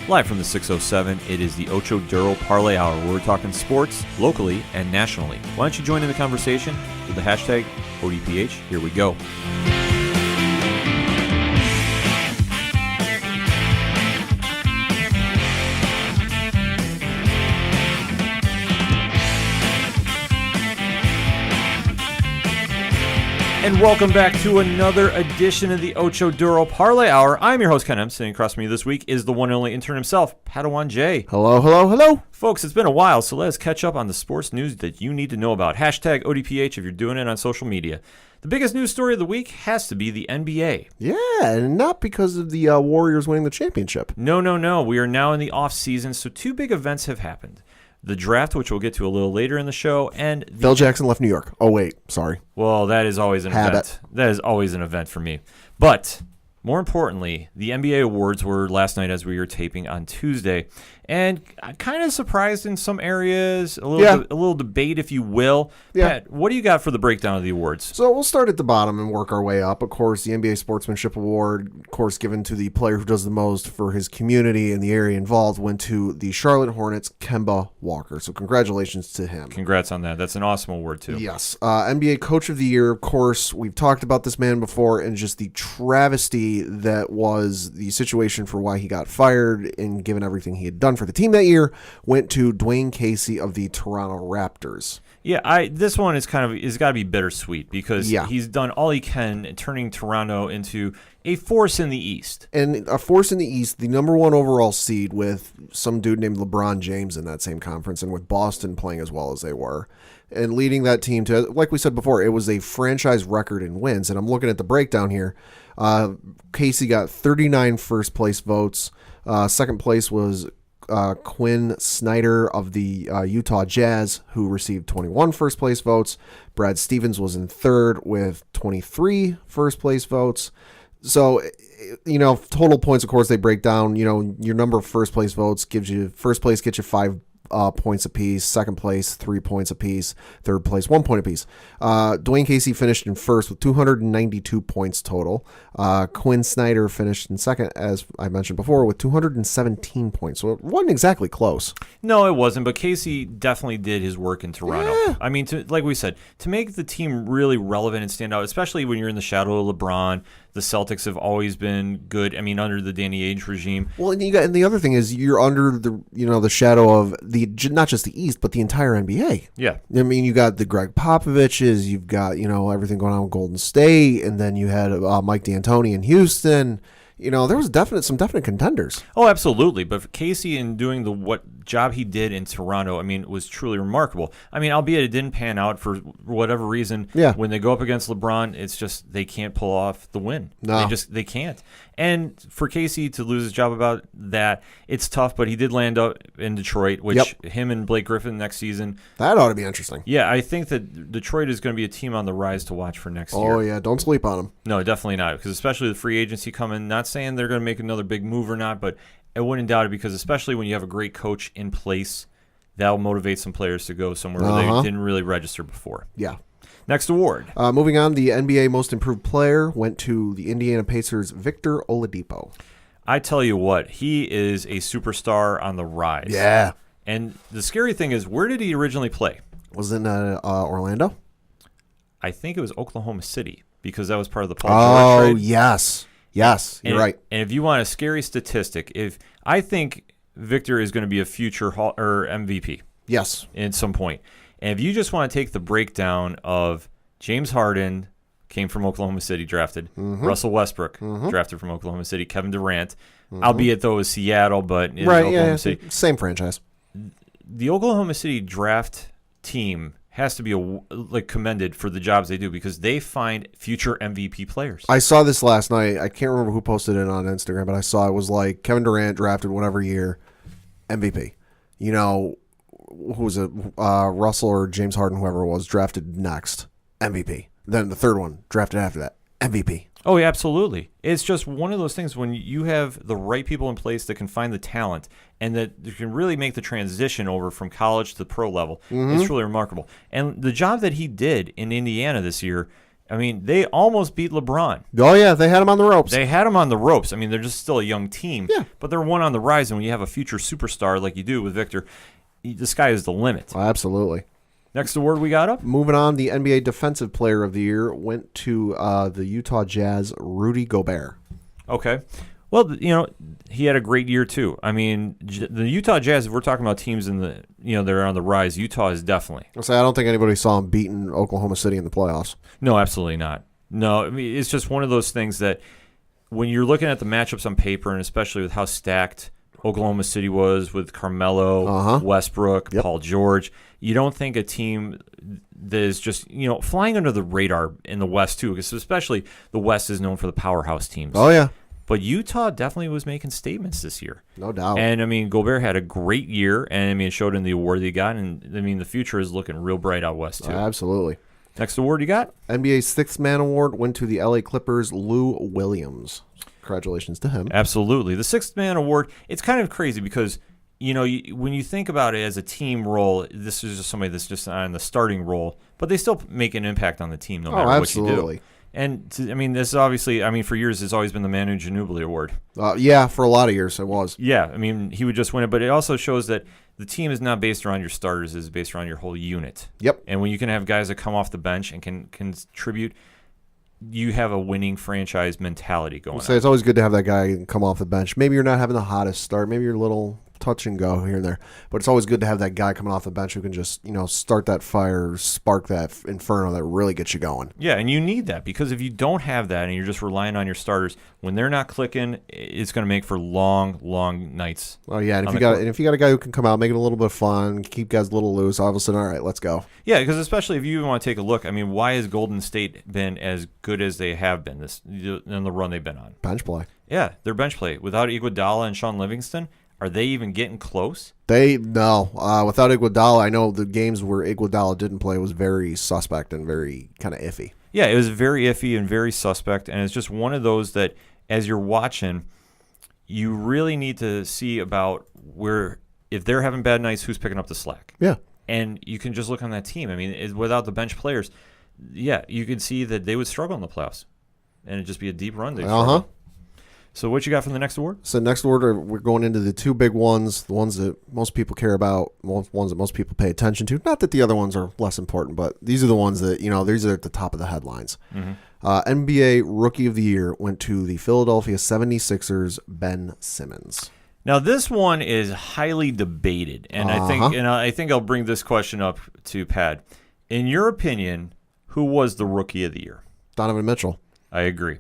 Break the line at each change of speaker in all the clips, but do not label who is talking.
Live from the 607, it is the Ocho Duro Parlay Hour, where we're talking sports locally and nationally. Why don't you join in the conversation with the hashtag ODPH? Here we go. And welcome back to another edition of the Ocho Duro Parlay Hour. I'm your host, Ken M. Sitting across from me this week is the one and only intern himself, Padawan J.
Hello, hello, hello.
Folks, it's been a while, so let us catch up on the sports news that you need to know about. Hashtag ODPH if you're doing it on social media. The biggest news story of the week has to be the NBA.
Yeah, and not because of the Warriors winning the championship.
No. We are now in the off-season, so two big events have happened. The draft, which we'll get to a little later in the show, and
Phil Jackson left New York. Oh, wait, sorry.
Well, that is always an event. That is always an event for me. But more importantly, the NBA awards were last night as we were taping on Tuesday, and kind of surprised in some areas, a little debate, if you will.
Yeah.
Pat, what do you got for the breakdown of the awards?
So we'll start at the bottom and work our way up. Of course, the NBA Sportsmanship Award, of course, given to the player who does the most for his community and the area involved, went to the Charlotte Hornets' Kemba Walker. So congratulations to him.
Congrats on that. That's an awesome award, too.
Yes. NBA Coach of the Year, of course, we've talked about this man before, and just the travesty that was the situation for why he got fired and given everything he had done for the team that year, went to Dwayne Casey of the Toronto Raptors.
Yeah, this one is got to be bittersweet because he's done all he can turning Toronto into a force in the East.
And a force in the East, the number one overall seed with some dude named LeBron James in that same conference, and with Boston playing as well as they were. And leading that team to, like we said before, it was a franchise record in wins. And I'm looking at the breakdown here. Casey got 39 first place votes. Second place was Quinn Snyder of the Utah Jazz, who received 21 first place votes. Brad Stevens was in third with 23 first place votes. So, total points, of course, they break down, your number of first place votes gives you, first place gets you 5 points apiece, second place 3 points apiece, third place 1 point apiece. Dwayne Casey finished in first with 292 points total. Quinn Snyder finished in second, as I mentioned before, with 217 points. So it wasn't exactly close.
No, it wasn't, but Casey definitely did his work in Toronto.
Yeah.
I mean, like we said, to make the team really relevant and stand out, especially when you're in the shadow of LeBron. The Celtics have always been good. I mean, under the Danny Ainge regime.
Well, and the other thing is you're under the shadow of not just the East, but the entire NBA.
Yeah.
I mean, you got the Greg Popoviches, you've got everything going on with Golden State, and then you had Mike D'Antoni in Houston. There was some definite contenders.
Oh, absolutely. But Casey, in doing what job he did in Toronto, I mean, was truly remarkable. I mean, albeit it didn't pan out for whatever reason.
Yeah.
When they go up against LeBron, it's just they can't pull off the win.
No.
They can't. And for Casey to lose his job about that, it's tough, but he did land up in Detroit, which him and Blake Griffin next season.
That ought to be interesting.
Yeah, I think that Detroit is going to be a team on the rise to watch for next year.
Oh, yeah, don't sleep on them.
No, definitely not, because especially the free agency coming, not saying they're going to make another big move or not, but I wouldn't doubt it, because especially when you have a great coach in place, that'll motivate some players to go somewhere where they didn't really register before.
Yeah.
Next award.
Moving on, the NBA Most Improved Player went to the Indiana Pacers' Victor Oladipo.
I tell you what, he is a superstar on the rise.
Yeah.
And the scary thing is, where did he originally play?
Was it in Orlando?
I think it was Oklahoma City, because that was part of the Paul George trade.
Oh, yes. Yes, you're right.
And if you want a scary statistic, I think Victor is going to be a future MVP.
Yes.
At some point. And if you just want to take the breakdown of James Harden, came from Oklahoma City, drafted.
Mm-hmm.
Russell Westbrook, drafted from Oklahoma City. Kevin Durant,
Mm-hmm.
albeit though it was Seattle, but in
right,
Oklahoma City.
Same franchise.
The Oklahoma City draft team has to be commended for the jobs they do, because they find future MVP players.
I saw this last night. I can't remember who posted it on Instagram, but I saw it was like Kevin Durant drafted whatever year, MVP. Who was it? Russell or James Harden, whoever it was, drafted next, MVP. Then the third one, drafted after that, MVP.
Oh, yeah, absolutely. It's just one of those things when you have the right people in place that can find the talent and that you can really make the transition over from college to the pro level. It's really remarkable. And the job that he did in Indiana this year, I mean, they almost beat LeBron.
Oh, yeah, they had him on the ropes.
They had him on the ropes. I mean, they're just still a young team.
Yeah.
But they're one on the rise, and when you have a future superstar like you do with Victor, the sky is the limit.
Oh, absolutely.
Next award we got up?
Moving on, the NBA Defensive Player of the Year went to the Utah Jazz, Rudy Gobert.
Okay. Well, he had a great year too. I mean, the Utah Jazz, if we're talking about teams they're on the rise, Utah is definitely.
I don't think anybody saw him beating Oklahoma City in the playoffs.
No, absolutely not. No, I mean, it's just one of those things that when you're looking at the matchups on paper, and especially with how stacked Oklahoma City was with Carmelo, Westbrook, Paul George, you don't think a team that is just, flying under the radar in the West too, because especially the West is known for the powerhouse teams.
Oh, yeah.
But Utah definitely was making statements this year.
No doubt.
And, I mean, Gobert had a great year, and, I mean, it showed in the award that he got, and, I mean, the future is looking real bright out West, too.
Absolutely.
Next award you got?
NBA's Sixth Man Award went to the LA Clippers, Lou Williams. Congratulations to him.
Absolutely. The Sixth Man Award, it's kind of crazy because, when you think about it as a team role, this is just somebody that's just on the starting role, but they still make an impact on the team no matter what you do. And, this is obviously, for years, it's always been the Manu Ginobili Award.
Yeah, for a lot of years it was.
Yeah, he would just win it, but it also shows that the team is not based around your starters, it's based around your whole unit.
Yep.
And when you can have guys that come off the bench and can contribute, you have a winning franchise mentality going on.
It's always good to have that guy come off the bench. Maybe you're not having the hottest start. Maybe you're a little touch and go here and there. But it's always good to have that guy coming off the bench who can just, start that fire, spark that inferno that really gets you going.
Yeah, and you need that because if you don't have that and you're just relying on your starters, when they're not clicking, it's going to make for long, long nights.
Oh yeah, and if you got a guy who can come out, make it a little bit of fun, keep guys a little loose, all of a sudden, all right, let's go.
Yeah, because especially if you even want to take a look, why has Golden State been as good as they have been in the run they've been on?
Bench play.
Yeah, their bench play. Without Iguodala and Sean Livingston, are they even getting close?
No. Without Iguodala, I know the games where Iguodala didn't play was very suspect and very kind of iffy.
Yeah, it was very iffy and very suspect, and it's just one of those that as you're watching, you really need to see about where, if they're having bad nights, who's picking up the slack.
Yeah.
And you can just look on that team. Without the bench players, yeah, you could see that they would struggle in the playoffs, and it'd just be a deep run. So what you got from the next award?
So next award, we're going into the two big ones, the ones that most people care about, ones that most people pay attention to. Not that the other ones are less important, but these are the ones that, these are at the top of the headlines. Mm-hmm. NBA Rookie of the Year went to the Philadelphia 76ers, Ben Simmons.
Now this one is highly debated, and I think I'll bring this question up to Pat. In your opinion, who was the Rookie of the Year?
Donovan Mitchell.
I agree.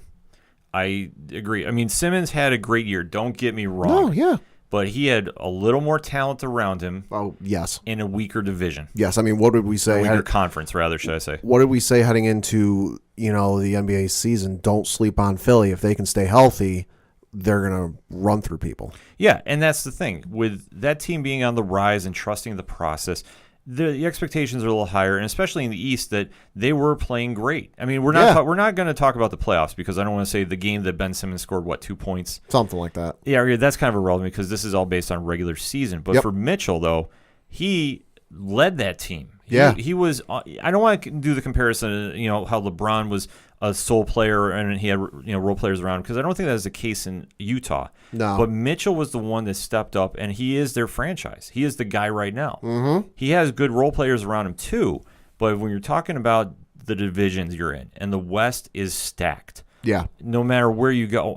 Simmons had a great year. Don't get me wrong.
No, yeah.
But he had a little more talent around him.
Oh, yes.
In a weaker division.
Yes. What did we say?
A weaker conference, rather, should I say.
What did we say heading into, the NBA season? Don't sleep on Philly. If they can stay healthy, they're going to run through people.
Yeah, and that's the thing. With that team being on the rise and trusting the process, the expectations are a little higher, and especially in the East, that they were playing great. We're not going to talk about the playoffs because I don't want to say the game that Ben Simmons scored 2 points,
something like that.
Yeah, that's kind of irrelevant because this is all based on regular season. But for Mitchell, though, he led that team. He was. I don't want to do the comparison. How LeBron was a sole player and he had role players around him, because I don't think that is the case in Utah.
No.
But Mitchell was the one that stepped up, and he is their franchise. He is the guy right now.
Mm-hmm.
He has good role players around him too. But when you're talking about the divisions you're in, and the West is stacked.
Yeah.
No matter where you go.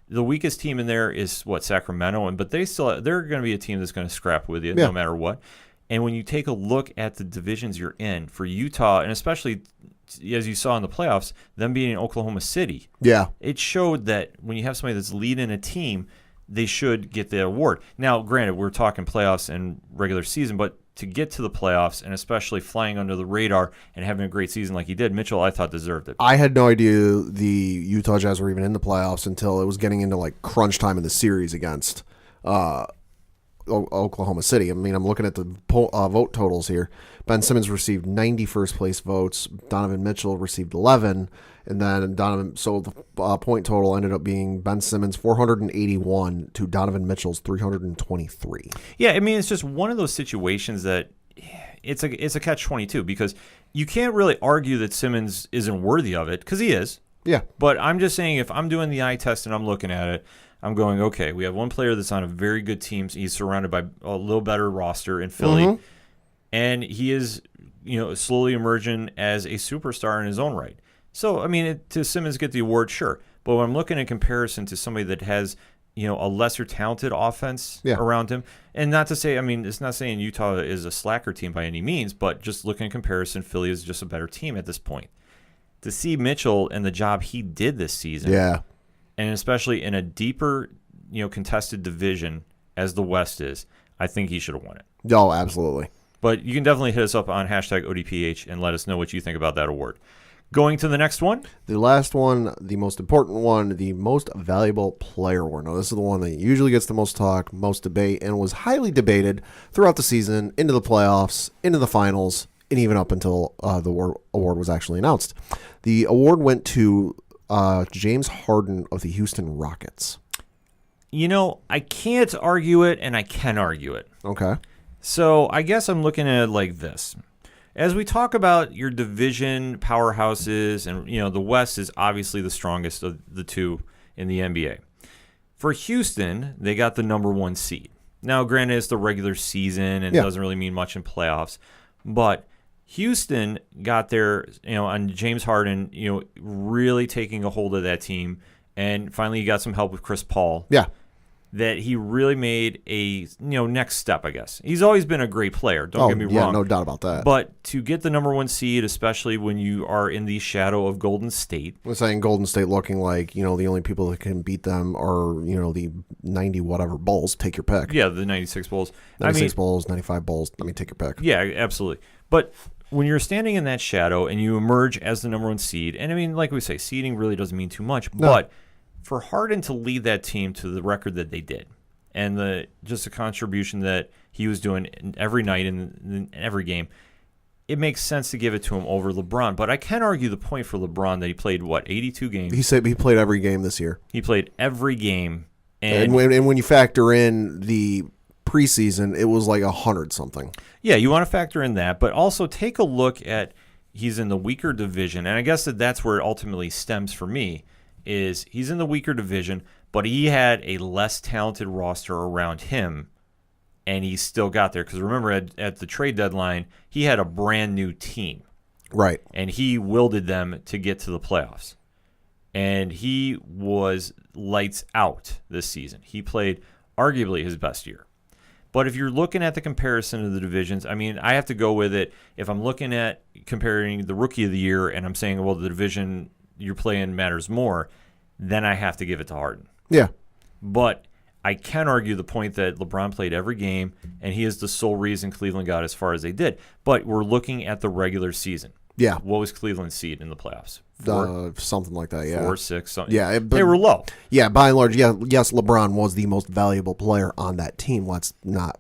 The weakest team in there is Sacramento, but they're going to be a team that's going to scrap with you no matter what. And when you take a look at the divisions you're in for Utah, and especially as you saw in the playoffs, them being in Oklahoma City, it showed that when you have somebody that's leading a team, they should get the award. Now, granted, we're talking playoffs and regular season, but to get to the playoffs and especially flying under the radar and having a great season like he did, Mitchell, I thought, deserved it.
I had no idea the Utah Jazz were even in the playoffs until it was getting into crunch time in the series against Oklahoma City. I'm looking at the vote totals here. Ben Simmons received 91st place votes. Donovan Mitchell received 11, and then the point total ended up being Ben Simmons 481 to Donovan Mitchell's 323.
Yeah, it's just one of those situations that it's a catch-22, because you can't really argue that Simmons isn't worthy of it because he is.
Yeah.
But I'm just saying if I'm doing the eye test and I'm looking at it, I'm going, okay, we have one player that's on a very good team. He's surrounded by a little better roster in Philly. And he is, slowly emerging as a superstar in his own right. So, I mean, to Simmons get the award, sure. But when I'm looking in comparison to somebody that has, a lesser talented offense around him, and not to say, I mean, it's not saying Utah is a slacker team by any means, but just looking in comparison, Philly is just a better team at this point. To see Mitchell and the job he did this season, and especially in a deeper, contested division as the West is, I think he should have won it.
Oh, absolutely.
But you can definitely hit us up on hashtag ODPH and let us know what you think about that award. Going to the next one.
The last one, the most important one, the most valuable player award. Now, this is the one that usually gets the most talk, most debate, and was highly debated throughout the season, into the playoffs, into the finals, and even up until the award was actually announced. The award went to James Harden of the Houston Rockets.
I can't argue it, and I can argue it.
Okay.
So I guess I'm looking at it like this. As we talk about your division powerhouses, and the West is obviously the strongest of the two in the NBA. For Houston, they got the number 1 seed. Now, granted, it's the regular season and it doesn't really mean much in playoffs, but Houston got there, on James Harden, really taking a hold of that team, and finally he got some help with Chris Paul.
Yeah.
That he really made a next step, I guess. He's always been a great player, don't get me wrong.
No doubt about that.
But to get the number 1 seed, especially when you are in the shadow of Golden State.
I'm saying Golden State looking like, the only people that can beat them are, the 90 whatever Bulls. Take your pick.
Yeah, the 96 Bulls.
96 Bulls, 95 Bulls. Take your pick.
Yeah, absolutely. But when you're standing in that shadow and you emerge as the number 1 seed, and I mean, like we say, seeding really doesn't mean too much, but for Harden to lead that team to the record that they did, and just the contribution that he was doing every night in every game, it makes sense to give it to him over LeBron. But I can argue the point for LeBron that he played, 82 games?
He said he played every game this year.
He played every game.
And when you factor in the preseason, it was like 100-something.
Yeah, you want to factor in that. But also take a look at he's in the weaker division. And I guess that's where it ultimately stems for me. Is he's in the weaker division, but he had a less talented roster around him, and he still got there. Because remember, at the trade deadline, he had a brand new team.
Right.
And he wielded them to get to the playoffs. And he was lights out this season. He played arguably his best year. But if you're looking at the comparison of the divisions, I mean, I have to go with it. If I'm looking at comparing the rookie of the year and I'm saying, well, the division you're playing matters more, then I have to give it to Harden.
Yeah.
But I can argue the point that LeBron played every game, and he is the sole reason Cleveland got as far as they did. But we're looking at the regular season.
Yeah.
What was Cleveland's seed in the playoffs?
Something like that, yeah.
4, 6, something.
Yeah.
They were low.
Yeah, by and large, yes, LeBron was the most valuable player on that team. Let's not,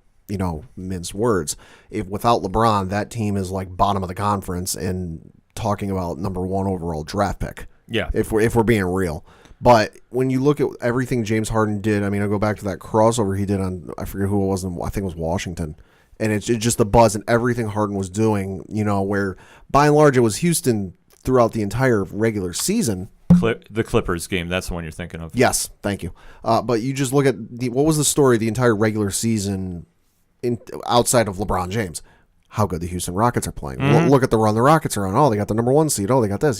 mince words. If without LeBron, that team is like bottom of the conference and talking about number 1 overall draft pick.
Yeah.
If we're being real. But when you look at everything James Harden did, I mean, I go back to that crossover he did on, I forget who it was, I think it was Washington. And it's just the buzz and everything Harden was doing, where by and large it was Houston throughout the entire regular season.
The Clippers game, that's the one you're thinking of.
Yes, thank you. But you just look at what was the story the entire regular season outside of LeBron James? How good the Houston Rockets are playing. Look at the run the Rockets are on. Oh, they got the number 1 seed. Oh, they got this.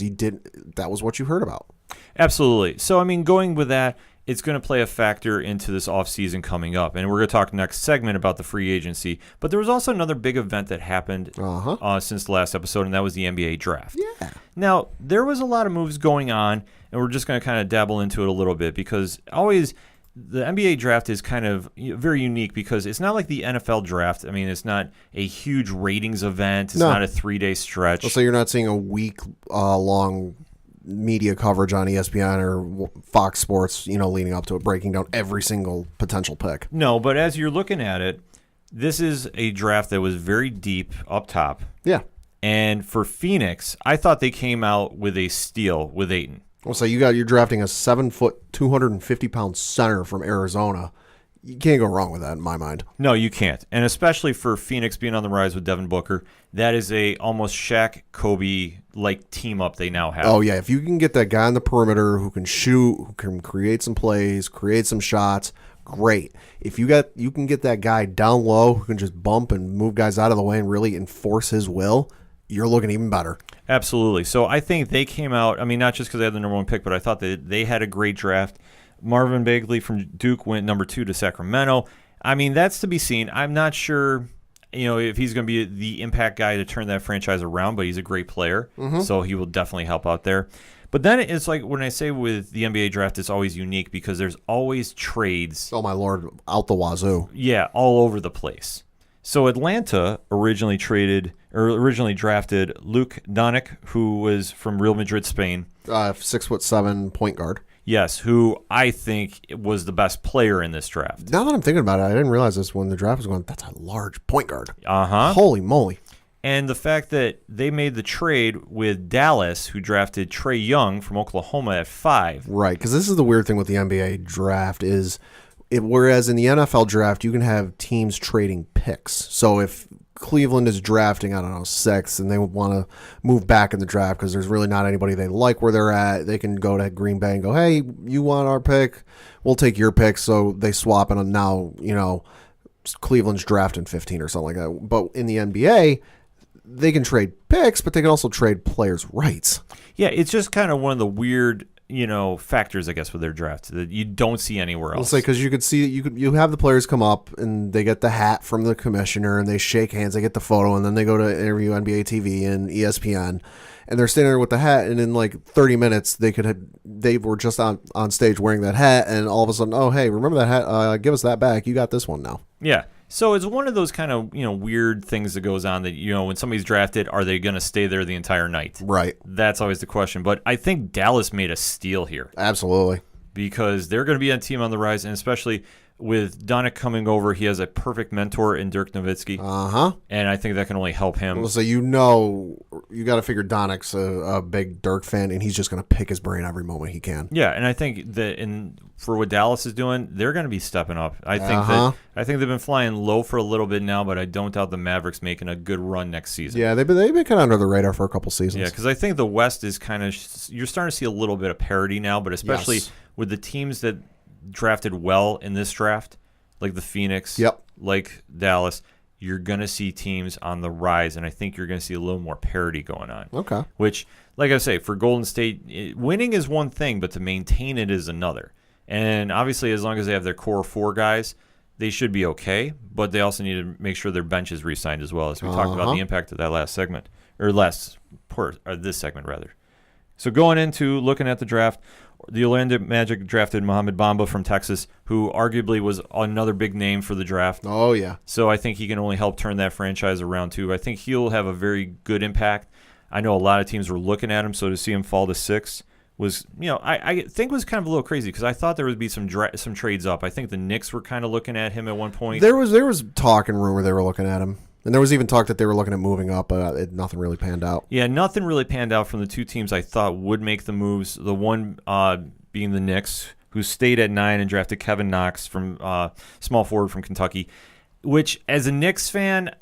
That was what you heard about.
Absolutely. So, I mean, going with that, it's going to play a factor into this offseason coming up. And we're going to talk next segment about the free agency. But there was also another big event that happened since the last episode, and that was the NBA draft.
Yeah.
Now, there was a lot of moves going on, and we're just going to kind of dabble into it a little bit because always the NBA draft is kind of very unique because it's not like the NFL draft. I mean, it's not a huge ratings event. It's not a 3-day stretch.
So you're not seeing a week-long media coverage on ESPN or Fox Sports, leading up to it, breaking down every single potential pick.
No, but as you're looking at it, this is a draft that was very deep up top.
Yeah.
And for Phoenix, I thought they came out with a steal with Ayton.
Well, so you're drafting a 7-foot, 250-pound center from Arizona. You can't go wrong with that in my mind.
No, you can't. And especially for Phoenix being on the rise with Devin Booker, that is a almost Shaq, Kobe-like team up they now have.
Oh, yeah. If you can get that guy on the perimeter who can shoot, who can create some plays, create some shots, great. If you can get that guy down low who can just bump and move guys out of the way and really enforce his will, you're looking even better.
Absolutely. So I think they came out, I mean, not just because they had the number one pick, but I thought that they had a great draft. Marvin Bagley from Duke went number 2 to Sacramento. I mean, that's to be seen. I'm not sure, if he's going to be the impact guy to turn that franchise around, but he's a great player, so he will definitely help out there. But then it's like when I say with the NBA draft, it's always unique because there's always trades.
Oh, my Lord, out the wazoo.
Yeah, all over the place. So Atlanta originally drafted Luke Doncic, who was from Real Madrid, Spain.
6'7" point guard.
Yes, who I think was the best player in this draft.
Now that I'm thinking about it, I didn't realize this when the draft was going. That's a large point guard.
Uh-huh.
Holy moly.
And the fact that they made the trade with Dallas, who drafted Trae Young from Oklahoma at 5.
Right, because this is the weird thing with the NBA draft is, whereas in the NFL draft, you can have teams trading picks. So if Cleveland is drafting, 6, and they want to move back in the draft because there's really not anybody they like where they're at, they can go to Green Bay and go, hey, you want our pick? We'll take your pick. So they swap, and now, Cleveland's drafting 15 or something like that. But in the NBA, they can trade picks, but they can also trade players' rights.
Yeah, it's just kind of one of the weird factors, I guess, with their draft that you don't see anywhere else.
It's like, because you could see, you have the players come up and they get the hat from the commissioner and they shake hands, they get the photo, and then they go to interview NBA TV and ESPN, and they're standing there with the hat, and in like 30 minutes they were just on stage wearing that hat, and all of a sudden, oh hey, remember that hat? Give us that back. You got this one now.
Yeah. So it's one of those kind of weird things that goes on that when somebody's drafted, are they going to stay there the entire night?
Right.
That's always the question. But I think Dallas made a steal here.
Absolutely.
Because they're going to be a team on the rise, and especially with Doncic coming over, he has a perfect mentor in Dirk Nowitzki. And I think that can only help him.
So you got to figure Donic's a big Dirk fan, and he's just going to pick his brain every moment he can.
Yeah, and I think that for what Dallas is doing, they're going to be stepping up. I think they've been flying low for a little bit now, but I don't doubt the Mavericks making a good run next season.
Yeah, they've been kind of under the radar for a couple seasons.
Yeah, because I think the West is kind of, you're starting to see a little bit of parity now, but especially with the teams that drafted well in this draft, like the Phoenix, like Dallas, you're going to see teams on the rise, and I think you're going to see a little more parity going on.
Okay.
Which, like I say, for Golden State, winning is one thing, but to maintain it is another. And obviously, as long as they have their core 4 guys, they should be okay, but they also need to make sure their bench is re-signed as well, as we talked about the impact of that this segment, rather. So going into looking at the draft, the Orlando Magic drafted Mohamed Bamba from Texas, who arguably was another big name for the draft.
Oh, yeah.
So I think he can only help turn that franchise around, too. I think he'll have a very good impact. I know a lot of teams were looking at him, so to see him fall to 6 was, I think was kind of a little crazy because I thought there would be some trades up. I think the Knicks were kind of looking at him at one point.
There was talk and rumor they were looking at him. And there was even talk that they were looking at moving up, but nothing really panned out.
Yeah, nothing really panned out from the 2 teams I thought would make the moves. The one being the Knicks, who stayed at 9 and drafted Kevin Knox from small forward from Kentucky, which as a Knicks fan,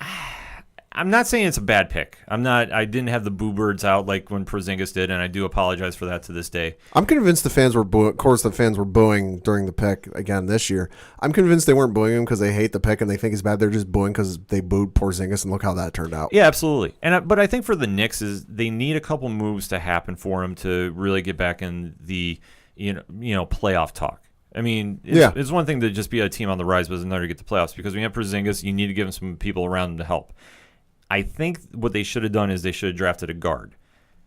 I'm not saying it's a bad pick. I didn't have the boo birds out like when Porzingis did, and I do apologize for that to this day.
I'm convinced the fans were booing. Of course, the fans were booing during the pick again this year. I'm convinced they weren't booing him because they hate the pick and they think it's bad. They're just booing because they booed Porzingis, and look how that turned out.
Yeah, absolutely. But I think for the Knicks is they need a couple moves to happen for him to really get back in the playoff talk. I mean, it's one thing to just be a team on the rise, but it's another to get to playoffs because when you have Porzingis, you need to give him some people around him to help. I think what they should have done is they should have drafted a guard.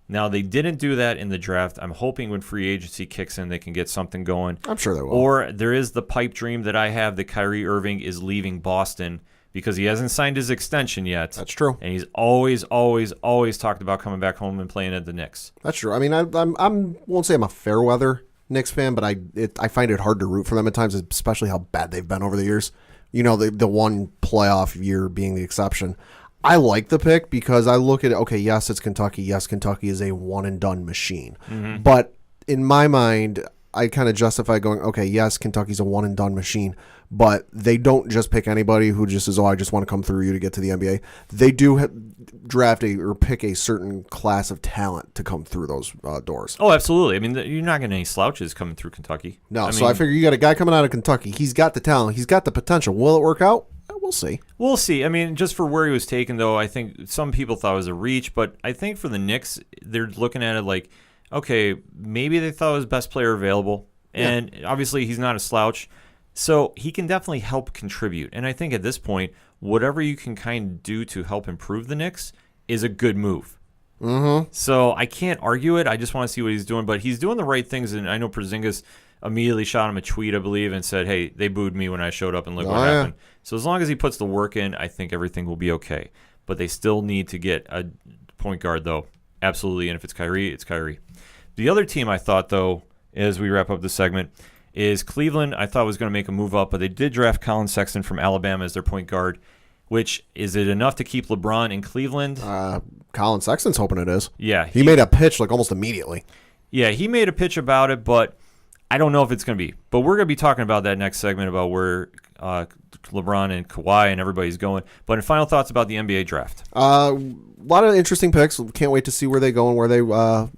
Now, they didn't do that in the draft. I'm hoping when free agency kicks in, they can get something going.
I'm sure they will.
Or there is the pipe dream that I have that Kyrie Irving is leaving Boston because he hasn't signed his extension yet.
That's true.
And he's always talked about coming back home and playing at the Knicks.
That's true. I mean, I won't say I'm a fair weather Knicks fan, but I find it hard to root for them at times, especially how bad they've been over the years. The one playoff year being the exception. I like the pick because I look at it, okay, yes, it's Kentucky. Yes, Kentucky is a one-and-done machine. Mm-hmm. But in my mind, I kind of justify going, okay, yes, Kentucky's a one and done machine, but they don't just pick anybody who just says, oh, I just want to come through you to get to the NBA. They do draft or pick a certain class of talent to come through those doors.
Oh, absolutely. I mean, you're not getting any slouches coming through Kentucky.
No, so I figure you got a guy coming out of Kentucky. He's got the talent. He's got the potential. Will it work out? We'll see.
We'll see. I mean, just for where he was taken, though, I think some people thought it was a reach, but I think for the Knicks, they're looking at it like, okay, maybe they thought it was best player available, and obviously he's not a slouch, so he can definitely help contribute. And I think at this point, whatever you can kind of do to help improve the Knicks is a good move.
Mm-hmm.
So I can't argue it. I just want to see what he's doing, but he's doing the right things, and I know Porzingis immediately shot him a tweet, I believe, and said, hey, they booed me when I showed up and look what happened. So as long as he puts the work in, I think everything will be okay. But they still need to get a point guard, though. Absolutely. And if it's Kyrie, it's Kyrie. The other team I thought, though, as we wrap up this segment, is Cleveland. I thought was going to make a move up, but they did draft Colin Sexton from Alabama as their point guard, which is it enough to keep LeBron in Cleveland?
Colin Sexton's hoping it is.
Yeah.
He made a pitch like almost immediately.
Yeah, he made a pitch about it, but I don't know if it's going to be. But we're going to be talking about that next segment about where LeBron and Kawhi and everybody's going. But in final thoughts about the NBA draft.
A lot of interesting picks. Can't wait to see where they go and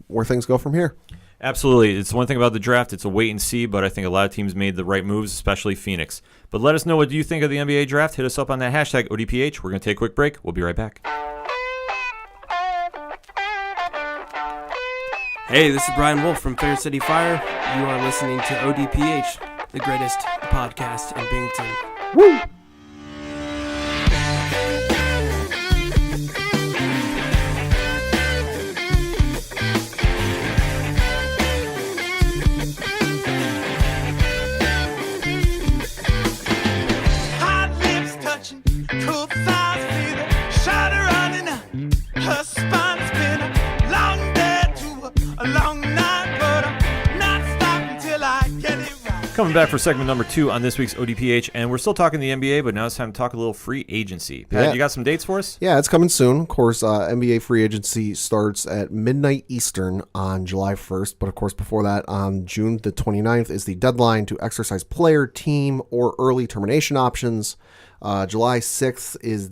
where things go from here.
Absolutely. It's one thing about the draft. It's a wait and see, but I think a lot of teams made the right moves, especially Phoenix. But let us know what you think of the NBA draft. Hit us up on that hashtag ODPH. We're going to take a quick break. We'll be right back.
Hey, this is Brian Wolf from Fair City Fire. You are listening to ODPH, the greatest podcast in Binghamton.
Woo!
Hot lips touching, cool thighs feeling, shawty running out, her spine spinning, long day to a long night, but I'm not stopping till I get it right.
Coming back for segment number 2 on this week's ODPH, and we're still talking the NBA, but now it's time to talk a little free agency. Pat, you got some dates for us?
Yeah, it's coming soon. Of course, NBA free agency starts at midnight Eastern on July 1st, but of course before that, on June the 29th is the deadline to exercise player, team, or early termination options. July 6th is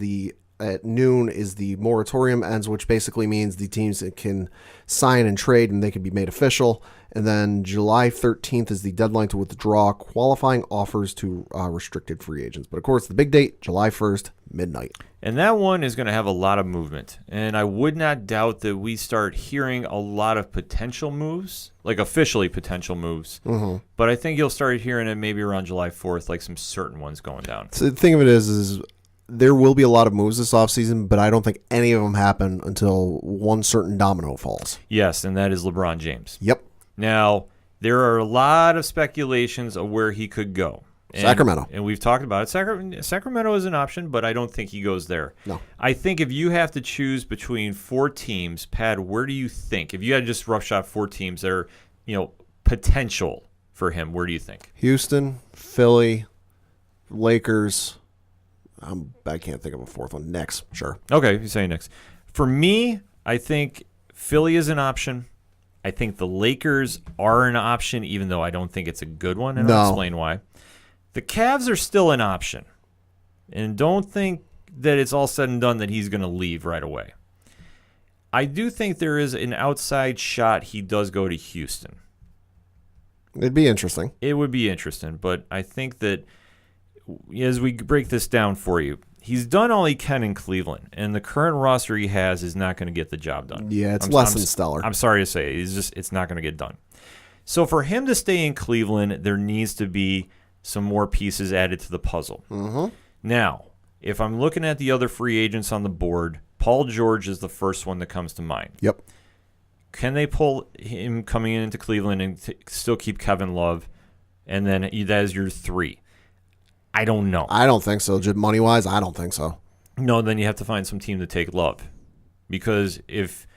at noon is the moratorium ends, which basically means the teams that can sign and trade and they can be made official. And then July 13th is the deadline to withdraw qualifying offers to restricted free agents. But of course, the big date, July 1st, midnight.
And that one is going to have a lot of movement. And I would not doubt that we start hearing a lot of potential moves, like officially potential moves.
Mm-hmm.
But I think you'll start hearing it maybe around July 4th, like some certain ones going down.
So the thing of it is there will be a lot of moves this offseason, but I don't think any of them happen until one certain domino falls.
Yes, and that is LeBron James.
Yep.
Now, there are a lot of speculations of where he could go.
Sacramento.
And we've talked about it. Sacramento is an option, but I don't think he goes there.
No.
I think if you have to choose between 4 teams, Pat, where do you think? If you had just rough shot 4 teams that are, potential for him, where do you think?
Houston, Philly, Lakers. I can't think of a fourth one. Knicks, sure.
Okay, you say Knicks. For me, I think Philly is an option. I think the Lakers are an option, even though I don't think it's a good one, and I'll explain why. The Cavs are still an option, and don't think that it's all said and done that he's going to leave right away. I do think there is an outside shot he does go to Houston.
It'd be interesting.
It would be interesting, but I think that as we break this down for you, he's done all he can in Cleveland, and the current roster he has is not going to get the job done.
Yeah, it's less than stellar.
I'm sorry to say, it's not going to get done. So for him to stay in Cleveland, there needs to be some more pieces added to the puzzle.
Mm-hmm.
Now, if I'm looking at the other free agents on the board, Paul George is the first one that comes to mind.
Yep.
Can they pull him coming into Cleveland and still keep Kevin Love, and then that is your 3? I don't know.
I don't think so. Just money-wise, I don't think so.
No, then you have to find some team to take Love. Because if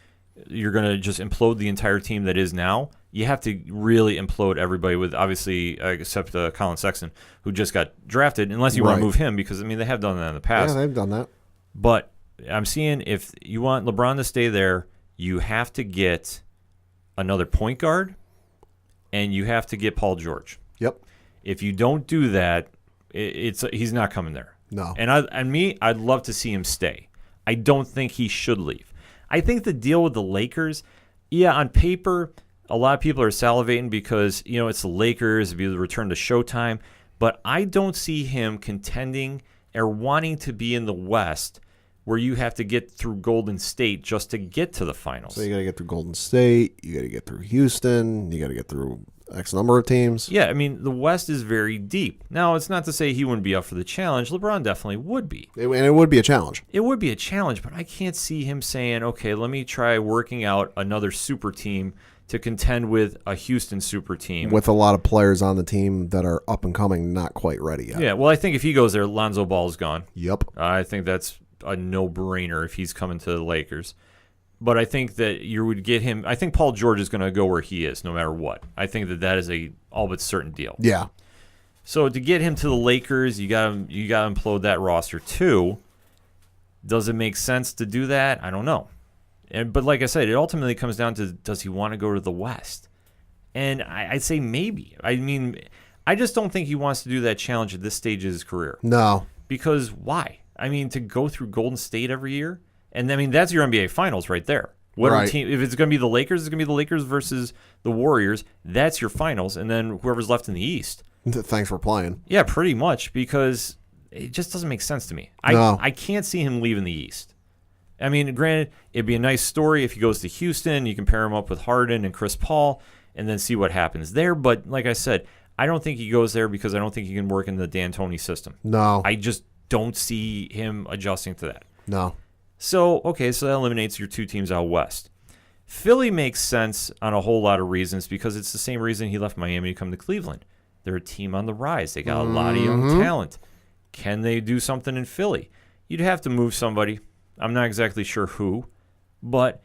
you're going to just implode the entire team that is now, you have to really implode everybody with, obviously, except Colin Sexton, who just got drafted, unless you want to move him, because, they have done that in the past.
Yeah, they've done that.
But I'm seeing if you want LeBron to stay there, you have to get another point guard and you have to get Paul George.
Yep.
If you don't do that, he's not coming there.
No.
And I'd love to see him stay. I don't think he should leave. I think the deal with the Lakers, on paper, a lot of people are salivating because, it's the Lakers, it'd be the return to Showtime, but I don't see him contending or wanting to be in the West where you have to get through Golden State just to get to the finals.
So you got to get through Golden State, you got to get through Houston, you got to get through X number of teams.
Yeah, I mean, the West is very deep. Now, it's not to say he wouldn't be up for the challenge. LeBron definitely would be.
And it would be a challenge.
It would be a challenge, but I can't see him saying, okay, let me try working out another super team to contend with a Houston super team.
With a lot of players on the team that are up and coming, not quite ready yet.
Yeah, well, I think if he goes there, Lonzo Ball is gone.
Yep.
I think that's a no-brainer if he's coming to the Lakers. But I think that you would get him. I think Paul George is going to go where he is, no matter what. I think that is a all but certain deal.
Yeah.
So to get him to the Lakers, you got to implode that roster too. Does it make sense to do that? I don't know. But like I said, it ultimately comes down to, does he want to go to the West? And I'd say maybe. I mean, I just don't think he wants to do that challenge at this stage of his career.
No.
Because why? I mean, to go through Golden State every year, and I mean that's your NBA Finals right there.
Right.
Team? If it's going to be the Lakers, it's going to be the Lakers versus the Warriors. That's your finals, and then whoever's left in the East.
Thanks for playing.
Yeah, pretty much, because it just doesn't make sense to me.
No.
I can't see him leaving the East. I mean, granted, it'd be a nice story if he goes to Houston. You can pair him up with Harden and Chris Paul, and then see what happens there. But like I said, I don't think he goes there because I don't think he can work in the D'Antoni system.
No.
I just don't see him adjusting to that.
No.
So that eliminates your two teams out west. Philly makes sense on a whole lot of reasons because it's the same reason he left Miami to come to Cleveland. They're a team on the rise. They got a lot of young talent. Can they do something in Philly? You'd have to move somebody. I'm not exactly sure who, but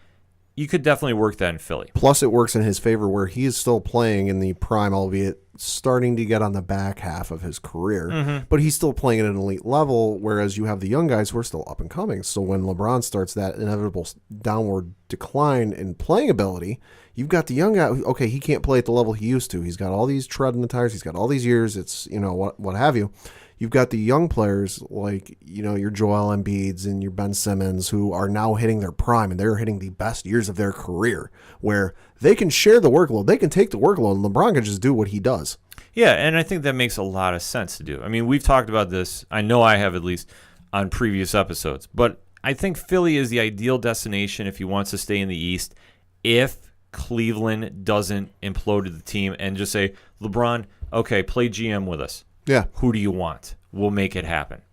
you could definitely work that in Philly.
Plus, it works in his favor where he is still playing in the prime, albeit starting to get on the back half of his career. But he's still playing at an elite level, whereas you have the young guys who are still up and coming. So when LeBron starts that inevitable downward decline in playing ability, you've got the young guy. Okay, he can't play at the level he used to. He's got all these tread in the tires. He's got all these years. It's, what have you. You've got the young players like, your Joel Embiids and your Ben Simmons who are now hitting their prime and they're hitting the best years of their career where they can share the workload. They can take the workload and LeBron can just do what he does.
Yeah, and I think that makes a lot of sense to do. I mean, we've talked about this. I know I have at least on previous episodes. But I think Philly is the ideal destination if he wants to stay in the East if Cleveland doesn't implode the team and just say, LeBron, okay, play GM with us.
Yeah.
Who do you want? We'll make it happen.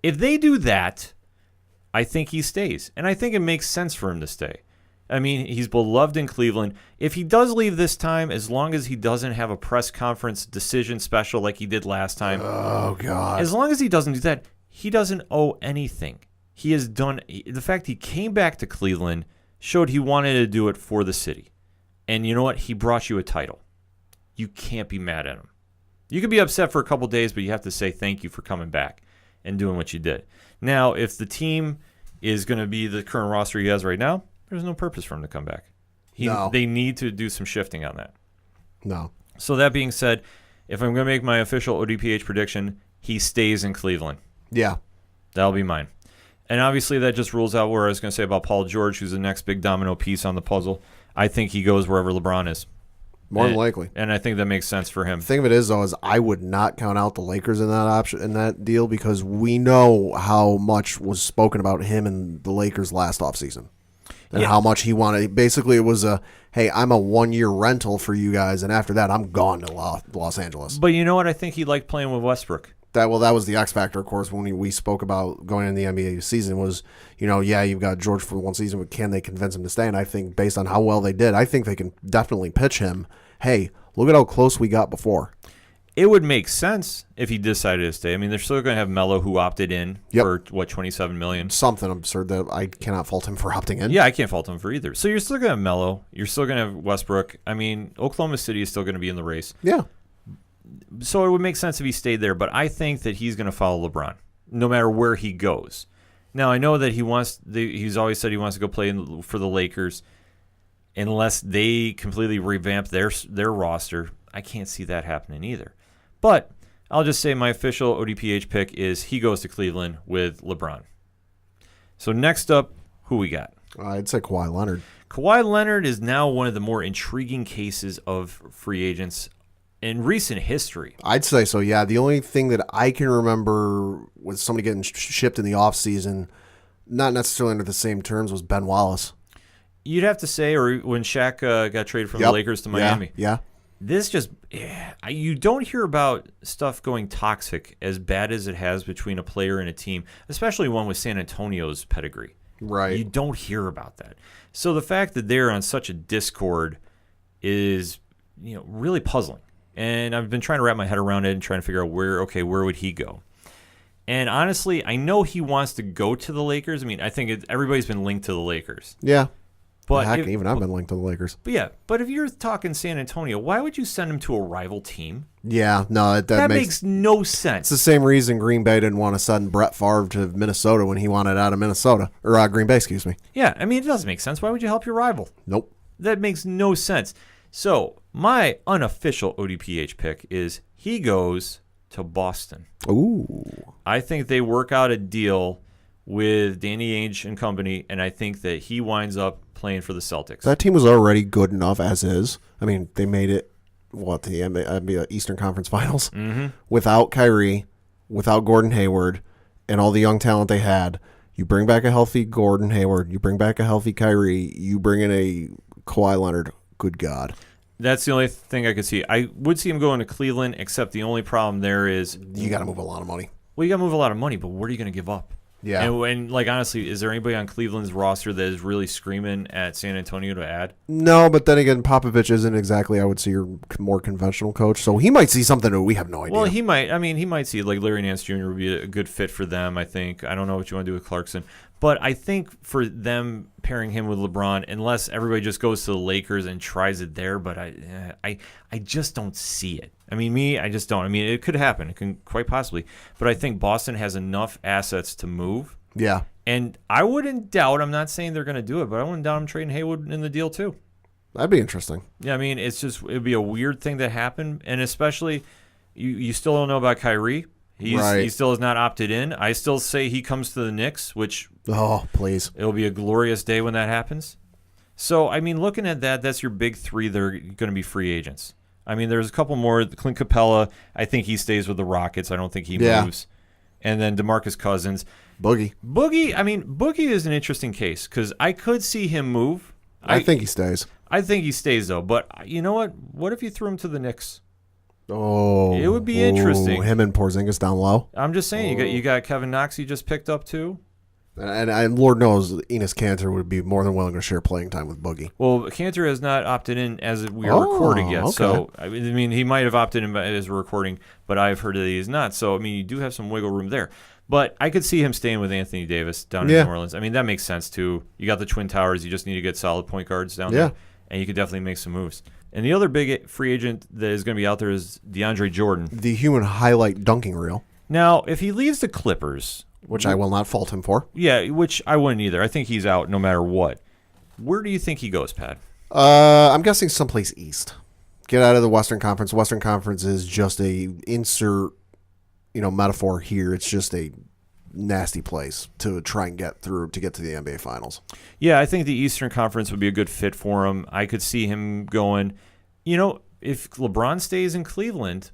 If they do that, I think he stays. And I think it makes sense for him to stay. I mean, he's beloved in Cleveland. If he does leave this time, as long as he doesn't have a press conference decision special like he did last time.
Oh, God.
As long as he doesn't do that, he doesn't owe anything. He has done. The fact he came back to Cleveland showed he wanted to do it for the city. And you know what? He brought you a title. You can't be mad at him. You could be upset for a couple days, but you have to say thank you for coming back and doing what you did. Now, if the team is going to be the current roster he has right now, there's no purpose for him to come back.
No.
They need to do some shifting on that.
No.
So that being said, if I'm going to make my official ODPH prediction, he stays in Cleveland.
Yeah.
That'll be mine. And obviously that just rules out what I was going to say about Paul George, who's the next big domino piece on the puzzle. I think he goes wherever LeBron is.
More than likely.
And I think that makes sense for him.
The thing of it is, though, is I would not count out the Lakers in that option, in that deal, because we know how much was spoken about him and the Lakers last offseason. And how much he wanted. Basically, it was hey, I'm a 1-year rental for you guys, and after that, I'm gone to Los Angeles.
But you know what? I think he liked playing with Westbrook.
That was the X factor, of course, when we spoke about going into the NBA season was, you've got George for one season, but can they convince him to stay? And I think based on how well they did, I think they can definitely pitch him, hey, look at how close we got before.
It would make sense if he decided to stay. I mean, they're still going to have Melo, who opted in for, $27 million?
Something absurd that I cannot fault him for opting in.
Yeah, I can't fault him for either. So you're still going to have Melo. You're still going to have Westbrook. I mean, Oklahoma City is still going to be in the race.
Yeah.
So it would make sense if he stayed there, but I think that he's going to follow LeBron, no matter where he goes. Now, I know that he's always said he wants to go play for the Lakers. unless they completely revamp their roster. I can't see that happening either. But I'll just say my official ODPH pick is he goes to Cleveland with LeBron. So next up, who we got?
I'd say Kawhi Leonard.
Kawhi Leonard is now one of the more intriguing cases of free agents in recent history.
I'd say so, yeah. The only thing that I can remember was somebody getting shipped in the offseason, not necessarily under the same terms, was Ben Wallace.
You'd have to say, or when Shaq got traded from the Lakers to Miami.
Yeah.
This just, you don't hear about stuff going toxic as bad as it has between a player and a team, especially one with San Antonio's pedigree.
Right.
You don't hear about that. So the fact that they're on such a discord is, really puzzling. And I've been trying to wrap my head around it and trying to figure out where would he go? And honestly, I know he wants to go to the Lakers. I mean, I think everybody's been linked to the Lakers.
Yeah.
But
Heck, even I've been linked to the Lakers.
But if you're talking San Antonio, why would you send him to a rival team?
Yeah, no, that
makes no sense.
It's the same reason Green Bay didn't want to send Brett Favre to Minnesota when he wanted out of Minnesota. Or Green Bay, excuse me.
Yeah, I mean, it doesn't make sense. Why would you help your rival?
Nope.
That makes no sense. So my unofficial ODPH pick is he goes to Boston.
Ooh.
I think they work out a deal with Danny Ainge and company, and I think that he winds up playing for the Celtics.
That team was already good enough as is. I mean, they made it, the Eastern Conference Finals without Kyrie, without Gordon Hayward, and all the young talent they had. You bring back a healthy Gordon Hayward, you bring back a healthy Kyrie, you bring in a Kawhi Leonard. Good God.
That's the only thing I could see. I would see him going to Cleveland, except the only problem there is
you got to move a lot of money.
Well, you got to move a lot of money, but what are you going to give up?
Yeah.
And honestly, is there anybody on Cleveland's roster that is really screaming at San Antonio to add?
No, but then again, Popovich isn't exactly, I would say, your more conventional coach. So he might see something that we have no idea.
Well, he might. I mean, he might see, like, Larry Nance Jr. would be a good fit for them, I think. I don't know what you want to do with Clarkson. But I think for them pairing him with LeBron, unless everybody just goes to the Lakers and tries it there, but I just don't see it. I mean, I just don't. I mean, it could happen. It can quite possibly. But I think Boston has enough assets to move.
Yeah.
And I wouldn't doubt, I'm not saying they're going to do it, but I wouldn't doubt them trading Hayward in the deal too.
That'd be interesting.
Yeah, I mean, it'd be a weird thing to happen. And especially, you still don't know about Kyrie. He still has not opted in. I still say he comes to the Knicks, which...
Oh, please.
It'll be a glorious day when that happens. So, I mean, looking at that, that's your big three that are going to be free agents. I mean, there's a couple more. Clint Capella, I think he stays with the Rockets. I don't think he moves. And then DeMarcus Cousins.
Boogie
is an interesting case because I could see him move.
I think he stays.
I think he stays, though. But you know what? What if you threw him to the Knicks?
Oh,
it would be interesting.
Him and Porzingis down low.
I'm just saying, you got Kevin Knox you just picked up too.
And Lord knows Enes Kanter would be more than willing to share playing time with Boogie.
Well, Kanter has not opted in as we are recording yet.
Okay.
So, I mean, he might have opted in as we're recording, but I've heard that he is not. So, I mean, you do have some wiggle room there. But I could see him staying with Anthony Davis down in New Orleans. I mean, that makes sense, too. You got the Twin Towers. You just need to get solid point guards down there. And you could definitely make some moves. And the other big free agent that is going to be out there is DeAndre Jordan.
The human highlight dunking reel.
Now, if he leaves the Clippers...
Which I will not fault him for.
Yeah, which I wouldn't either. I think he's out no matter what. Where do you think he goes, Pat?
I'm guessing someplace east. Get out of the Western Conference. Western Conference is just a insert, metaphor here. It's just a nasty place to try and get through to get to the NBA Finals.
Yeah, I think the Eastern Conference would be a good fit for him. I could see him going, if LeBron stays in Cleveland,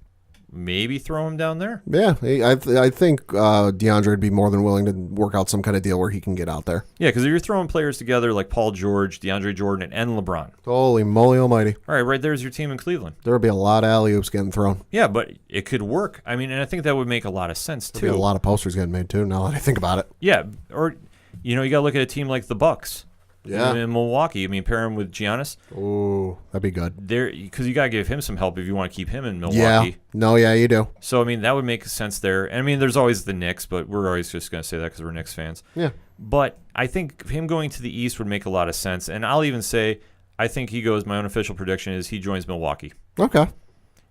maybe throw him down there.
Yeah, I think DeAndre would be more than willing to work out some kind of deal where he can get out there.
Yeah, because if you're throwing players together like Paul George, DeAndre Jordan, and LeBron.
Holy moly almighty.
All right there's your team in Cleveland.
There would be a lot of alley-oops getting thrown.
Yeah, but it could work. I mean, and I think that would make a lot of sense, too.
There'd be a lot of posters getting made, too, now that I think about it.
Yeah, or, you got to look at a team like the Bucks.
Yeah.
In Milwaukee. I mean, pair him with Giannis.
Oh, that'd be good.
Because you got to give him some help if you want to keep him in Milwaukee.
Yeah. No, yeah, you do.
So, I mean, that would make sense there. And, I mean, there's always the Knicks, but we're always just going to say that because we're Knicks fans.
Yeah.
But I think him going to the East would make a lot of sense. And I'll even say I think he goes, my unofficial prediction is he joins Milwaukee.
Okay.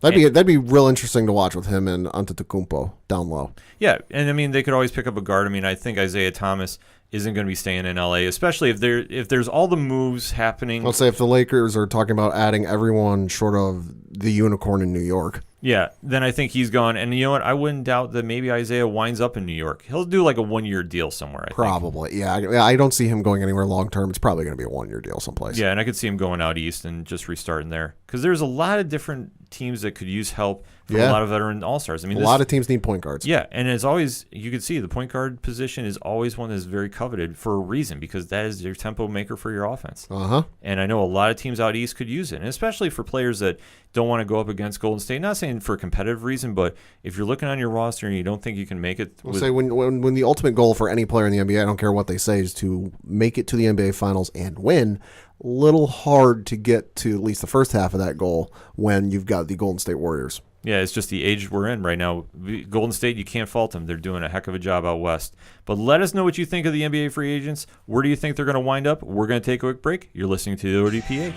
That'd be real interesting to watch with him and Antetokounmpo down low.
Yeah, and I mean they could always pick up a guard. I mean I think Isaiah Thomas isn't going to be staying in LA, especially if there's all the moves happening.
Let's say if the Lakers are talking about adding everyone short of the unicorn in New York.
Yeah, then I think he's gone. And you know what? I wouldn't doubt that maybe Isaiah winds up in New York. He'll do like a 1-year deal somewhere, I think.
Probably. Yeah, I don't see him going anywhere long term. It's probably going to be a 1-year deal someplace.
Yeah, and I could see him going out east and just restarting there. Because there's a lot of different teams that could use help from a lot of veteran all-stars. I mean,
a lot of teams need point guards.
Yeah, and as always, you can see the point guard position is always one that's very coveted for a reason, because that is your tempo maker for your offense.
Uh-huh.
And I know a lot of teams out east could use it, and especially for players that don't want to go up against Golden State. Not saying for a competitive reason, but if you're looking on your roster and you don't think you can make it.
We'll say when the ultimate goal for any player in the NBA, I don't care what they say, is to make it to the NBA Finals and win. Little hard to get to at least the first half of that goal when you've got the Golden State Warriors.
Yeah, it's just the age we're in right now. Golden State, you can't fault them. They're doing a heck of a job out west. But let us know what you think of the NBA free agents. Where do you think they're going to wind up? We're going to take a quick break. You're listening to the ODPH.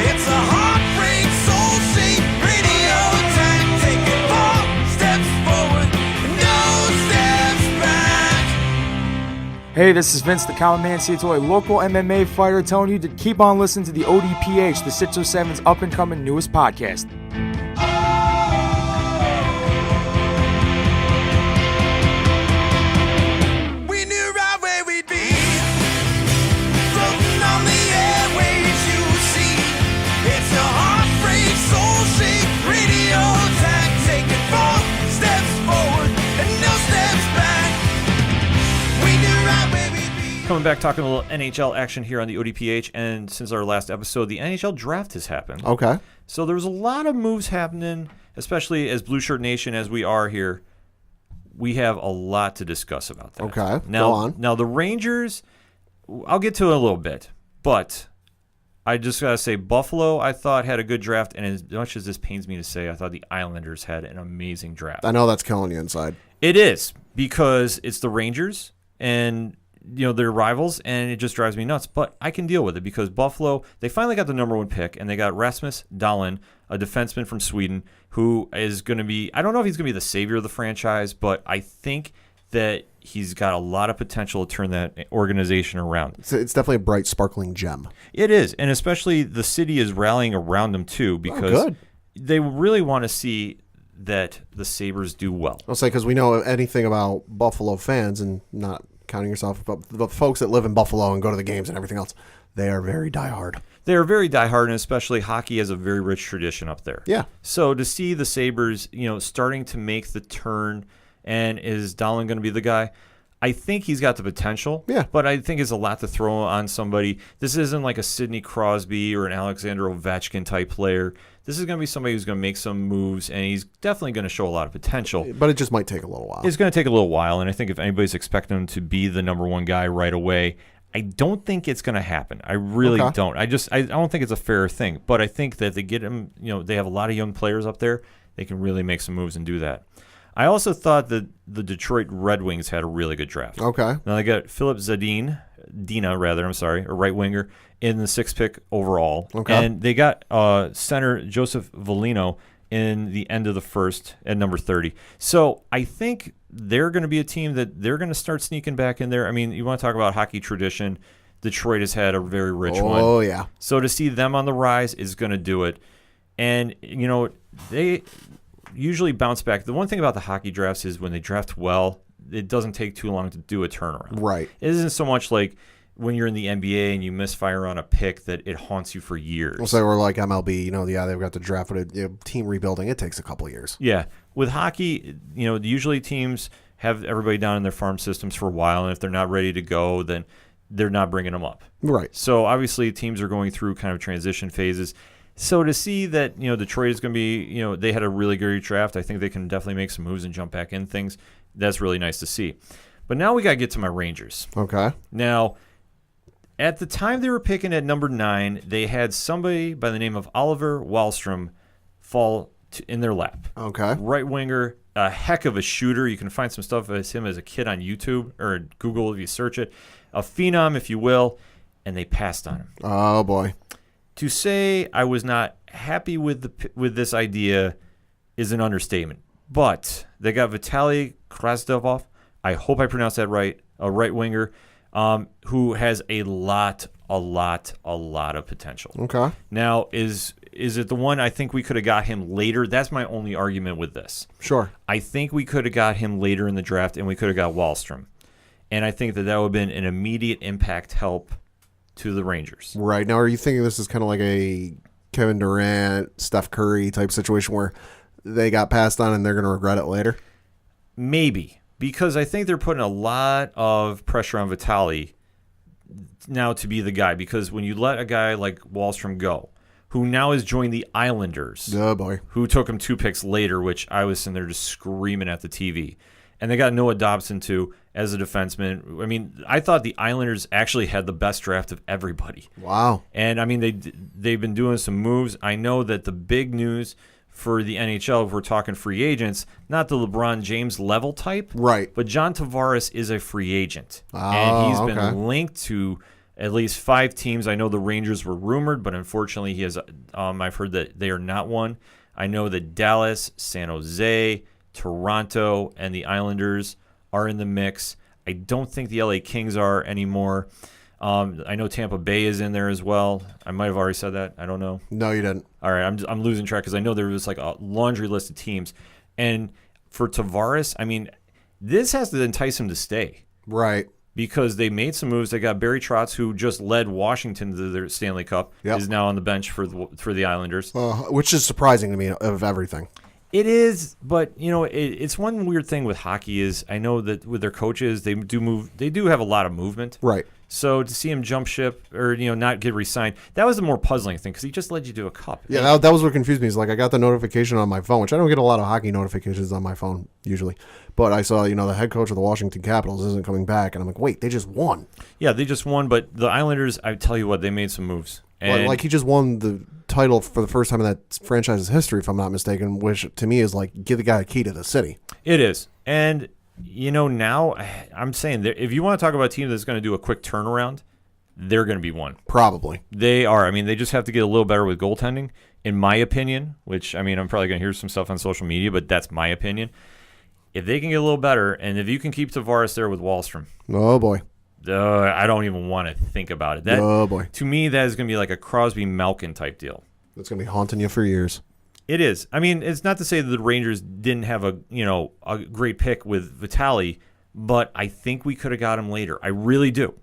It's a heartbreak, soul-shaped radio attack. Taking 4 steps forward, no steps back.
Hey, this is Vince the Common Man Citoy, local MMA fighter, telling you to keep on listening to the ODPH, the 607's up-and-coming newest podcast.
We knew right where we'd be, floating on the airwaves, you see. It's a heartbreak, soul-shaped radio attack. Taking 4 steps forward and no steps back. We knew right where we'd be.
Coming back, talking a little NHL action here on the ODPH. And since our last episode, the NHL draft has happened.
Okay.
So there's a lot of moves happening, especially as Blue Shirt Nation, as we are here. We have a lot to discuss about that.
Okay,
Now,
go on.
Now, the Rangers, I'll get to it in a little bit, but I just got to say Buffalo, I thought, had a good draft, and as much as this pains me to say, I thought the Islanders had an amazing draft.
I know that's killing you inside.
It is, because it's the Rangers, and they're rivals, and it just drives me nuts. But I can deal with it because Buffalo, they finally got the number 1 pick, and they got Rasmus Dahlin, a defenseman from Sweden, who is going to be, I don't know if he's going to be the savior of the franchise, but I think that he's got a lot of potential to turn that organization around.
It's definitely a bright, sparkling gem.
It is, and especially the city is rallying around him too, because they really want to see that the Sabres do well.
I'll say, because we know anything about Buffalo fans, and not counting yourself, but the folks that live in Buffalo and go to the games and everything else, they are very diehard.
They are very diehard, and especially hockey has a very rich tradition up there.
Yeah.
So to see the Sabres, starting to make the turn, and is Dahlin going to be the guy? I think he's got the potential.
Yeah.
But I think it's a lot to throw on somebody. This isn't like a Sidney Crosby or an Alexander Ovechkin type player. This is going to be somebody who's going to make some moves, and he's definitely going to show a lot of potential.
But it just might take a little while.
It's going to take a little while, and I think if anybody's expecting him to be the number 1 guy right away, I don't think it's going to happen. I really don't. I don't think it's a fair thing. But I think that if they get him, they have a lot of young players up there. They can really make some moves and do that. I also thought that the Detroit Red Wings had a really good draft.
Okay.
Now they got Philip Zadina, a right winger, in the 6th pick overall.
Okay.
And they got center Joseph Volino in the end of the 1st at number 30. So I think they're going to be a team that they're going to start sneaking back in there. I mean, you want to talk about hockey tradition. Detroit has had a very rich one.
Oh, yeah.
So to see them on the rise is going to do it. And, they usually bounce back. The one thing about the hockey drafts is when they draft well, it doesn't take too long to do a turnaround.
Right.
It isn't so much like when you're in the NBA and you misfire on a pick that it haunts you for years.
We'll say we're like MLB, they've got the draft, but team rebuilding, it takes a couple of years.
Yeah. With hockey, usually teams have everybody down in their farm systems for a while, and if they're not ready to go, then they're not bringing them up.
Right.
So obviously teams are going through kind of transition phases. So to see that, Detroit is going to be, they had a really good draft. I think they can definitely make some moves and jump back in things. That's really nice to see. But now we got to get to my Rangers.
Okay.
Now, at the time they were picking at number 9, they had somebody by the name of Oliver Wahlstrom fall in their lap.
Okay.
Right winger, a heck of a shooter. You can find some stuff as him as a kid on YouTube or Google if you search it. A phenom, if you will, and they passed on him.
Oh, boy.
To say I was not happy with this idea is an understatement. But they got Vitaly Krasdovov. I hope I pronounced that right. A right winger who has a lot of potential.
Okay.
Now, is it the one I think we could have got him later? That's my only argument with this.
Sure.
I think we could have got him later in the draft, and we could have got Wahlstrom. And I think that would have been an immediate impact help to the Rangers.
Right. Now, are you thinking this is kind of like a Kevin Durant, Steph Curry type situation where they got passed on and they're going to regret it later?
Maybe. Because I think they're putting a lot of pressure on Vitaly now to be the guy. Because when you let a guy like Wahlstrom go, who now has joined the Islanders,
Oh, boy.
who took him 2 picks later, which I was sitting there just screaming at the TV. And they got Noah Dobson, too, as a defenseman. I mean, I thought the Islanders actually had the best draft of everybody.
Wow.
And, I mean, they've been doing some moves. I know that the big news for the NHL, if we're talking free agents, not the LeBron James level type,
Right.
but John Tavares is a free agent.
Oh,
and he's
okay.
been linked to at least 5 teams. I know the Rangers were rumored, but unfortunately he has. I've heard that they are not one. I know that Dallas, San Jose, Toronto, and the Islanders are in the mix. I don't think the LA Kings are anymore. I know Tampa Bay is in there as well. I might have already said that. I don't know.
No, you didn't.
All right, I'm losing track because I know there was like a laundry list of teams. And for Tavares, I mean, this has to entice him to stay.
Right.
Because they made some moves. They got Barry Trotz, who just led Washington to their Stanley Cup, is now on the bench for the Islanders.
Which is surprising to me of everything.
It is, but it's one weird thing with hockey is I know that with their coaches they do have a lot of movement.
Right.
So to see him jump ship or not get re-signed, that was the more puzzling thing because he just led you to a cup.
Yeah, that was what confused me. Is like I got the notification on my phone, which I don't get a lot of hockey notifications on my phone usually. But I saw the head coach of the Washington Capitals isn't coming back, and I'm like, wait, they just won.
Yeah, they just won, but the Islanders, I tell you what, they made some moves.
And like he just won the title for the first time in that franchise's history, if I'm not mistaken, which to me is like give the guy a key to the city.
It is. And, now I'm saying that if you want to talk about a team that's going to do a quick turnaround, they're going to be one.
Probably.
They are. I mean, they just have to get a little better with goaltending, in my opinion, which, I mean, I'm probably going to hear some stuff on social media, but that's my opinion. If they can get a little better, and if you can keep Tavares there with Wahlstrom.
Oh, boy.
I don't even want to think about it.
Oh, boy.
To me, that is going to be like a Crosby-Malkin type deal.
That's going to be haunting you for years.
It is. I mean, it's not to say that the Rangers didn't have a great pick with Vitaly, but I think we could have got him later. I really do,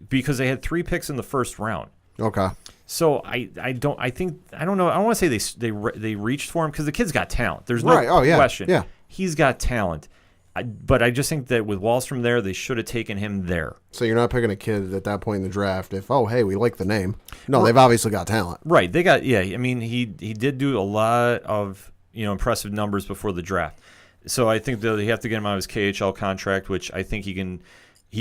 because they had 3 picks in the first round.
Okay.
So I don't know. I don't want to say they reached for him because the kid's got talent. There's no question.
Yeah.
He's got talent. But I just think that with Wahlstrom there, they should have taken him there.
So you're not picking a kid at that point in the draft if, we like the name. No, they've obviously got talent.
Right. They got, I mean, he did do a lot of, impressive numbers before the draft. So I think that they have to get him out of his KHL contract, which I think he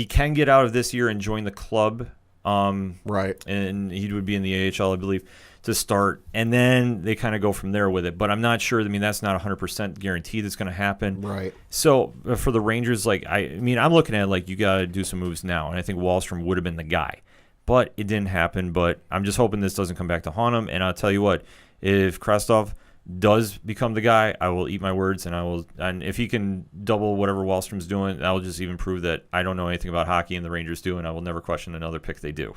can get out of this year and join the club.
Right.
And he would be in the AHL, I believe, to start. And then they kind of go from there with it. But I'm not sure. I mean, that's not 100% guarantee that's going to happen.
Right.
So for the Rangers, I'm looking at it you got to do some moves now. And I think Wahlstrom would have been the guy. But it didn't happen. But I'm just hoping this doesn't come back to haunt him. And I'll tell you what, if Krastov does become the guy, I will eat my words. And if he can double whatever Wahlstrom's doing, that will just even prove that I don't know anything about hockey and the Rangers do, and I will never question another pick they do.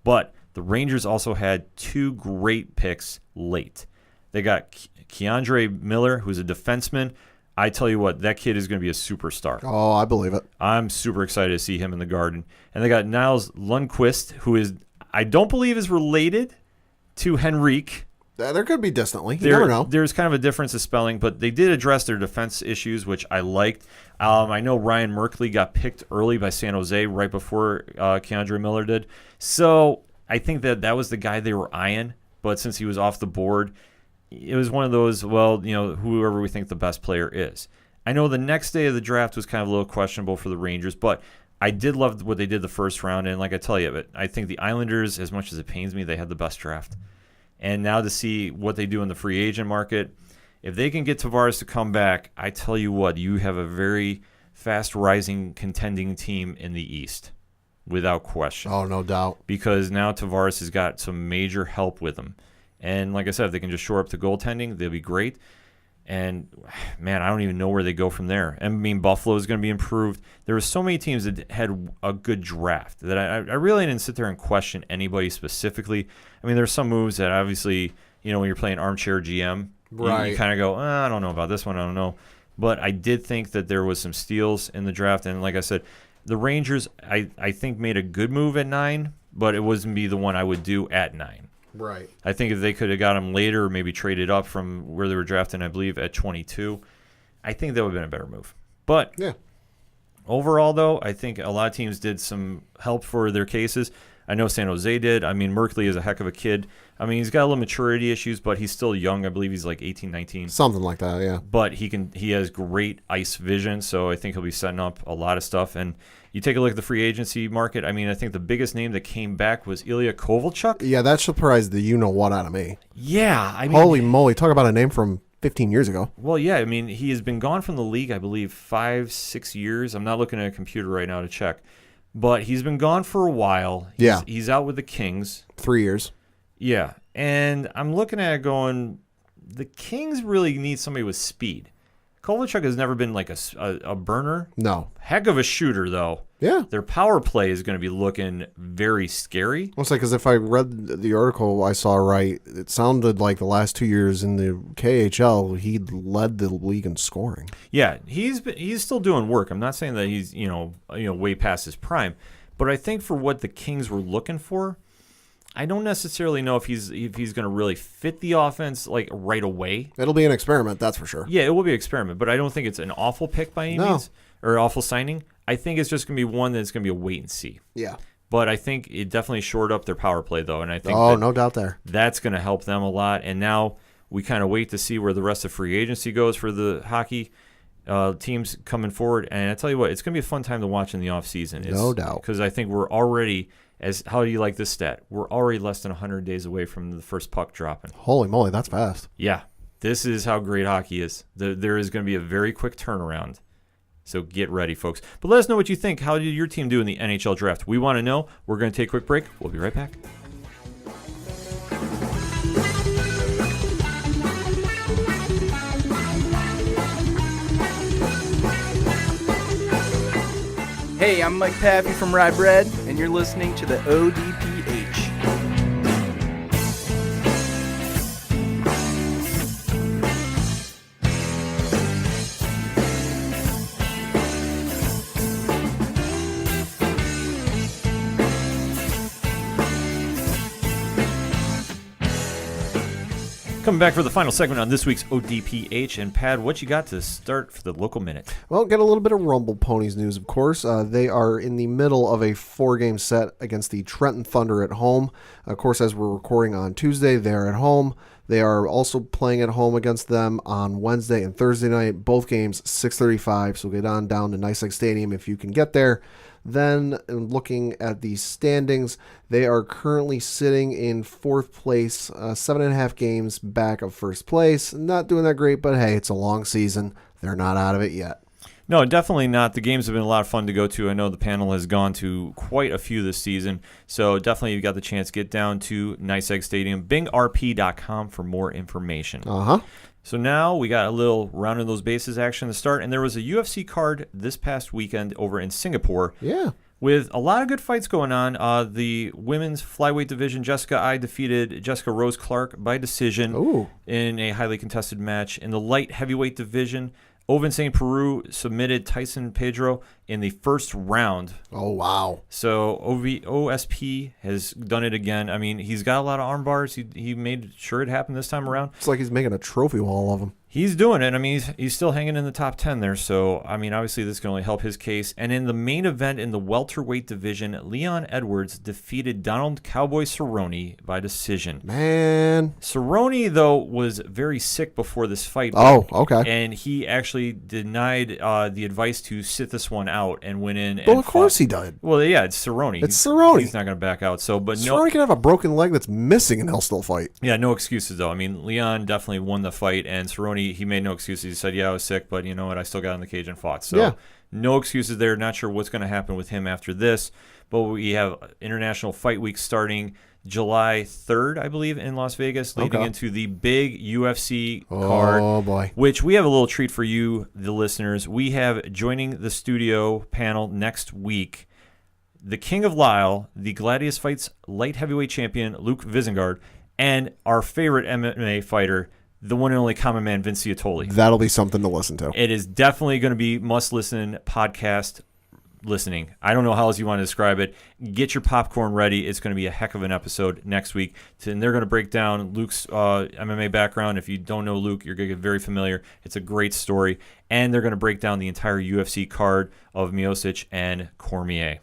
But the Rangers also had 2 great picks late. They got Keandre Miller, who's a defenseman. I tell you what, that kid is going to be a superstar.
Oh, I believe it.
I'm super excited to see him in the Garden. And they got Niles Lundqvist, who I don't believe is related to Henrique.
There could be distantly. You never know.
There's kind of a difference of spelling, but they did address their defense issues, which I liked. I know Ryan Merkley got picked early by San Jose right before Keandre Miller did. So I think that was the guy they were eyeing, but since he was off the board, it was one of those, whoever we think the best player is. I know the next day of the draft was kind of a little questionable for the Rangers, but I did love what they did the first round, and like I tell you, I think the Islanders, as much as it pains me, they had the best draft. And now to see what they do in the free agent market, if they can get Tavares to come back, I tell you what, you have a very fast-rising contending team in the East, without question.
Oh, no doubt.
Because now Tavares has got some major help with him. And like I said, if they can just shore up the goaltending, they'll be great. And, man, I don't even know where they go from there. I mean, Buffalo is going to be improved. There were so many teams that had a good draft that I really didn't sit there and question anybody specifically. I mean, there's some moves that obviously, when you're playing armchair GM, you kind of go, I don't know about this one, I don't know. But I did think that there was some steals in the draft. And like I said, the Rangers, I think, made a good move at 9, but it wouldn't be the one I would do at 9.
Right.
I think if they could have got him later, or maybe traded up from where they were drafting, I believe, at 22, I think that would have been a better move. But overall, though, I think a lot of teams did some help for their cases. I know San Jose did. I mean, Merkley is a heck of a kid. I mean, he's got a little maturity issues, but he's still young. I believe he's like 18, 19.
Something like that, yeah.
But he has great ice vision, so I think he'll be setting up a lot of stuff. And you take a look at the free agency market. I mean, I think the biggest name that came back was Ilya Kovalchuk.
Yeah, that surprised the you-know-what out of me.
Yeah. I mean,
holy moly, talk about a name from 15 years ago.
Well, yeah, I mean, he has been gone from the league, I believe, 5-6 years. I'm not looking at a computer right now to check. But he's been gone for a while. He's out with the Kings.
3 years.
Yeah. And I'm looking at it going, the Kings really need somebody with speed. Kovalchuk has never been like a burner.
No.
Heck of a shooter, though.
Yeah.
Their power play is going to be looking very scary.
Well, it's like, because if I read the article I saw right, it sounded like the last 2 years in the KHL, he led the league in scoring.
Yeah, he's still doing work. I'm not saying that he's way past his prime, but I think for what the Kings were looking for, I don't necessarily know if he's going to really fit the offense like right away.
It'll be an experiment, that's for sure.
Yeah, it will be an experiment, but I don't think it's an awful pick by any means or awful signing. I think it's just going to be one that's going to be a wait and see.
Yeah.
But I think it definitely shored up their power play, though, and I think
no doubt there.
That's going to help them a lot. And now we kind of wait to see where the rest of free agency goes for the hockey teams coming forward. And I tell you what, it's going to be a fun time to watch in the offseason.
No doubt.
Because I think we're already, how do you like this stat? We're already less than 100 days away from the first puck dropping.
Holy moly, that's fast.
Yeah. This is how great hockey is. There is going to be a very quick turnaround. So get ready, folks. But let us know what you think. How did your team do in the NHL draft? We want to know. We're going to take a quick break. We'll be right back.
Hey, I'm Mike Pappy from Rye Bread, and you're listening to the ODPH.
Coming back for the final segment on this week's ODPH. And, Pad, what you got to start for the local minute?
Well, get a little bit of Rumble Ponies news, of course. They are in the middle of a 4-game set against the Trenton Thunder at home. Of course, as we're recording on Tuesday, they're at home. They are also playing at home against them on Wednesday and Thursday night. Both games, 6:35, so get on down to NYSEG Stadium if you can get there. Then, looking at the standings, they are currently sitting in 4th place, 7.5 games back of 1st place. Not doing that great, but hey, it's a long season. They're not out of it yet.
No, definitely not. The games have been a lot of fun to go to. I know the panel has gone to quite a few this season, so definitely you've got the chance. Get down to NYSEG Stadium, bingrp.com for more information. So now we got a little round of those bases action to start, and there was a UFC card this past weekend over in Singapore.
Yeah.
With a lot of good fights going on. The women's flyweight division, Jessica Ai defeated Jessica Rose Clark by decision in a highly contested match. In the light heavyweight division, Oven St. Peru submitted Tyson Pedro in the first round.
Oh, wow.
So OSP has done it again. I mean, he's got a lot of arm bars. He made sure it happened this time around.
It's like he's making a trophy wall of them.
He's doing it. I mean, he's still hanging in the top 10 there. So, I mean, obviously this can only help his case. And in the main event in the welterweight division, Leon Edwards defeated Donald Cowboy Cerrone by decision.
Man.
Cerrone, though, was very sick before this fight.
Oh, okay.
And he actually denied the advice to sit this one out and went in.
Well, of course he did.
Well, yeah, it's Cerrone.
It's Cerrone.
He's not going to back out. So, but
Cerrone can have a broken leg that's missing and he'll still fight.
Yeah, no excuses, though. I mean, Leon definitely won the fight, and Cerrone, he made no excuses. He said, yeah, I was sick, but you know what? I still got in the cage and fought. So no excuses there. Not sure what's going to happen with him after this. But we have International Fight Week starting July 3rd, I believe, in Las Vegas, leading into the big UFC card.
Oh, boy.
Which we have a little treat for you, the listeners. We have joining the studio panel next week the King of Lisle, the Gladius Fights light heavyweight champion, Luke Vizengard, and our favorite MMA fighter, the one and only common man, Vince Ciotoli.
That'll be something to listen to.
It is definitely going to be must-listen podcast listening. I don't know how else you want to describe it. Get your popcorn ready. It's going to be a heck of an episode next week. And they're going to break down Luke's MMA background. If you don't know Luke, you're going to get very familiar. It's a great story. And they're going to break down the entire UFC card of Miocic and Cormier.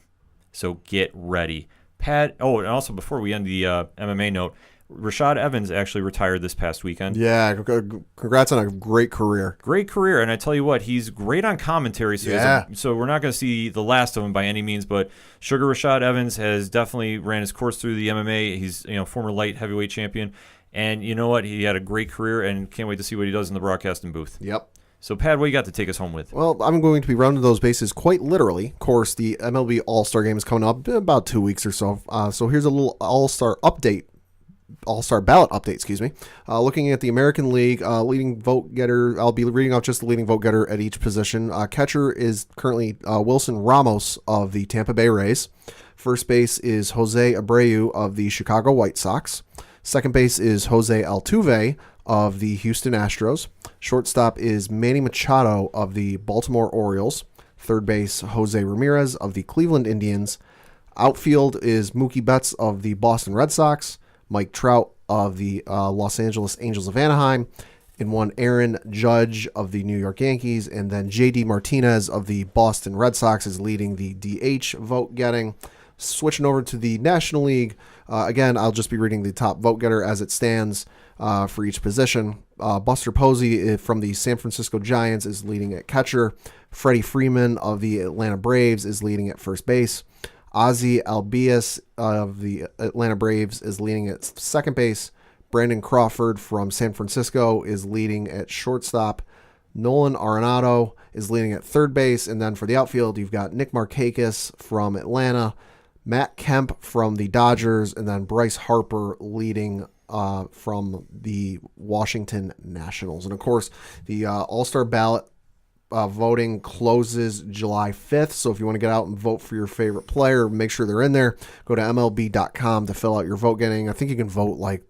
So get ready. Pat, and also before we end the MMA note, Rashad Evans actually retired this past weekend.
Yeah, congrats on a great career.
Great career, and I tell you what, he's great on commentary. So, so we're not going to see the last of him by any means, but Sugar Rashad Evans has definitely ran his course through the MMA. He's former light heavyweight champion, and you know what? He had a great career, and can't wait to see what he does in the broadcasting booth.
Yep.
So, Pat, what you got to take us home with?
Well, I'm going to be rounding those bases quite literally. Of course, the MLB All-Star Game is coming up in about 2 weeks or so. So here's a little All-Star ballot update, looking at the American League, leading vote getter. I'll be reading out just the leading vote getter at each position. Catcher is currently Wilson Ramos of the Tampa Bay Rays. First base is Jose Abreu of the Chicago White Sox. Second base is Jose Altuve of the Houston Astros. Shortstop is Manny Machado of the Baltimore Orioles. Third base, Jose Ramirez of the Cleveland Indians. Outfield is Mookie Betts of the Boston Red Sox. Mike Trout of the Los Angeles Angels of Anaheim. In one, Aaron Judge of the New York Yankees. And then J.D. Martinez of the Boston Red Sox is leading the DH vote getting. Switching over to the National League, again, I'll just be reading the top vote getter as it stands for each position. Buster Posey from the San Francisco Giants is leading at catcher. Freddie Freeman of the Atlanta Braves is leading at first base. Ozzy Albies of the Atlanta Braves is leading at second base. Brandon Crawford from San Francisco is leading at shortstop. Nolan Arenado is leading at third base. And then for the outfield, you've got Nick Markakis from Atlanta, Matt Kemp from the Dodgers, and then Bryce Harper leading from the Washington Nationals. And of course, the All-Star ballot voting closes July 5th. So if you want to get out and vote for your favorite player, make sure they're in there. Go to MLB.com to fill out your vote getting. I think you can vote like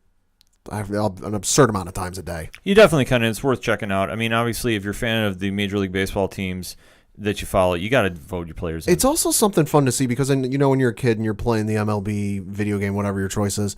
an absurd amount of times a day.
You definitely can. It's worth checking out. I mean, obviously, if you're a fan of the Major League Baseball teams that you follow, you got to vote your players in.
It's also something fun to see because, when you're a kid and you're playing the MLB video game, whatever your choice is,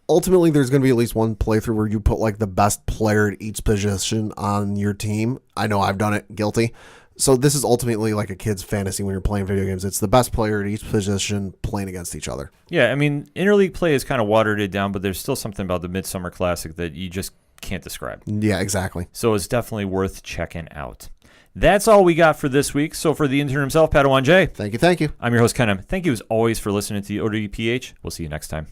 ultimately there's going to be at least one playthrough where you put like the best player at each position on your team. I know I've done it, guilty. So this is ultimately like a kid's fantasy when you're playing video games. It's the best player at each position playing against each other.
Yeah, I mean, interleague play has kind of watered it down, but there's still something about the Midsummer Classic that you just can't describe.
Yeah, exactly.
So it's definitely worth checking out. That's all we got for this week. So for the intern himself, Padawan J.
Thank you.
I'm your host, Ken M. Thank you as always for listening to the ODPH. We'll see you next time.